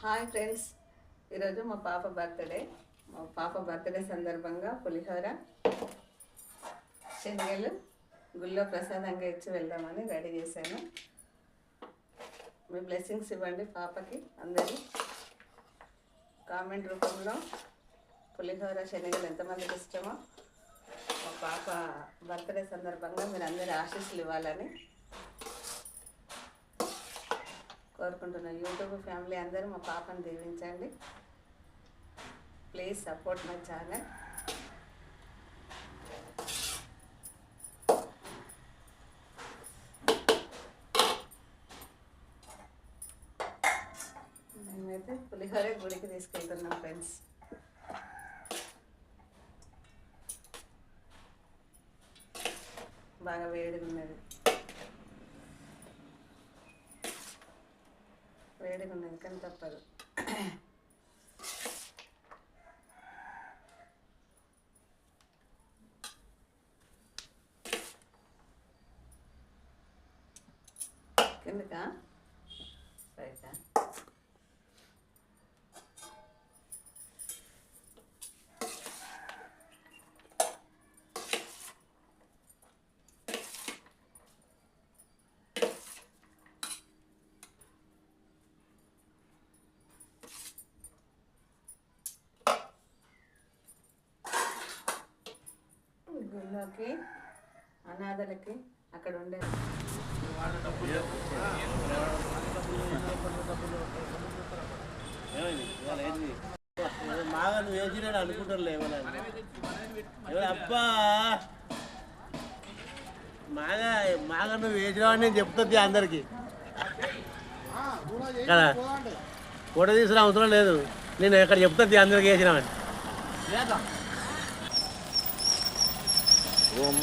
Hi friends, ఈరోజు మా పాప బర్త్డే సందర్భంగా పులిహోర శనగలు గుళ్ళో ప్రసాదంగా ఇచ్చి వెళ్దామని రెడీ చేశాను. మీ బ్లెస్సింగ్స్ ఇవ్వండి పాపకి. అందరూ కామెంట్ రూపంలో పులిహోర శనగలు ఎంతమందికి ఇష్టమో మా పాప బర్త్డే సందర్భంగా మీరు అందరి ఆశీస్సులు ఇవ్వాలని కోరుకుంటున్నాను. యూట్యూబ్ ఫ్యామిలీ అందరూ మా పాపను దీవించండి. Please support my channel. మేమైతే పులిహోర గుడికి తీసుకెళ్తున్నాం ఫ్రెండ్స్. బాగా వేడిగా ఉన్నది, కానీ తప్పదు. కిందకా రైటా? గుళ్ళోకి అనాథలకి అక్కడ ఉండే మాగా నువ్వు వేసినాడు అనుకుంటారు అబ్బా మాగా నువ్వు వేసినావని నేను చెప్తుంది అందరికి కదా. ఫోటో తీసుకునే అవసరం లేదు, నేను ఎక్కడ చెప్తుంది అందరికి వేసినామని. ఓం